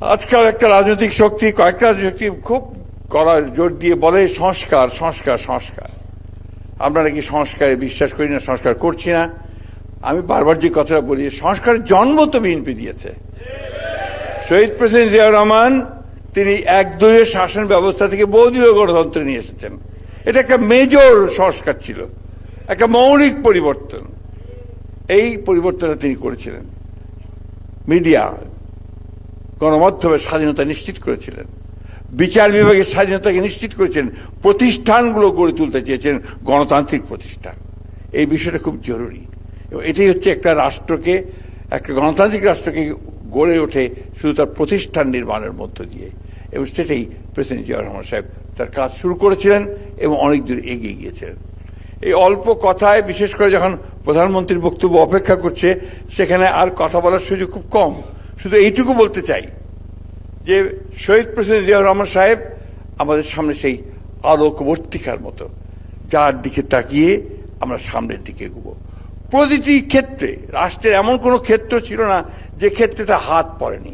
আজকাল একটা রাজনৈতিক শক্তি, কয়েকটা রাজনৈতিক শক্তি খুব করার জোর দিয়ে বলে সংস্কার সংস্কার সংস্কার। আমরা নাকি সংস্কারে বিশ্বাস করি না, সংস্কার করছি না। আমি বারবার যে কথাটা বলি, সংস্কারের জন্ম তো বিএনপি দিয়েছে। শহীদ প্রেসিডেন্ট জিয়াউর রহমান তিনি একদলীয় শাসন ব্যবস্থা থেকে বহুদলীয় গণতন্ত্রে নিয়ে এসেছেন। এটা একটা মেজর সংস্কার ছিল, একটা মৌলিক পরিবর্তন। এই পরিবর্তনটা তিনি করেছিলেন। মিডিয়া, গণমাধ্যমের স্বাধীনতা নিশ্চিত করেছিলেন, বিচার বিভাগের স্বাধীনতাকে নিশ্চিত করেছেন, প্রতিষ্ঠানগুলো গড়ে তুলতে চেয়েছেন গণতান্ত্রিক প্রতিষ্ঠান। এই বিষয়টা খুব জরুরি এবং এটাই হচ্ছে একটা রাষ্ট্রকে, একটা গণতান্ত্রিক রাষ্ট্রকে গড়ে ওঠে শুধু তার প্রতিষ্ঠান নির্মাণের মধ্য দিয়ে। এবং সেটাই প্রেসিডেন্ট জিয়াউর রহমান সাহেব তার কাজ শুরু করেছিলেন এবং অনেক দূর এগিয়ে গিয়েছিলেন। এই অল্প কথায়, বিশেষ করে যখন প্রধানমন্ত্রীর বক্তব্য অপেক্ষা করছে, সেখানে আর কথা বলার সুযোগ খুব কম। শুধু এইটুকু বলতে চাই যে শহীদ প্রেসিডেন্ট জিয়াউর রহমান সাহেব আমাদের সামনে সেই আলোকবর্তিকার মতো, যার দিকে তাকিয়ে আমরা সামনের দিকে এগোবো। প্রতিটি ক্ষেত্রে, রাষ্ট্রের এমন কোনো ক্ষেত্র ছিল না যে ক্ষেত্রে তার হাত পড়েনি।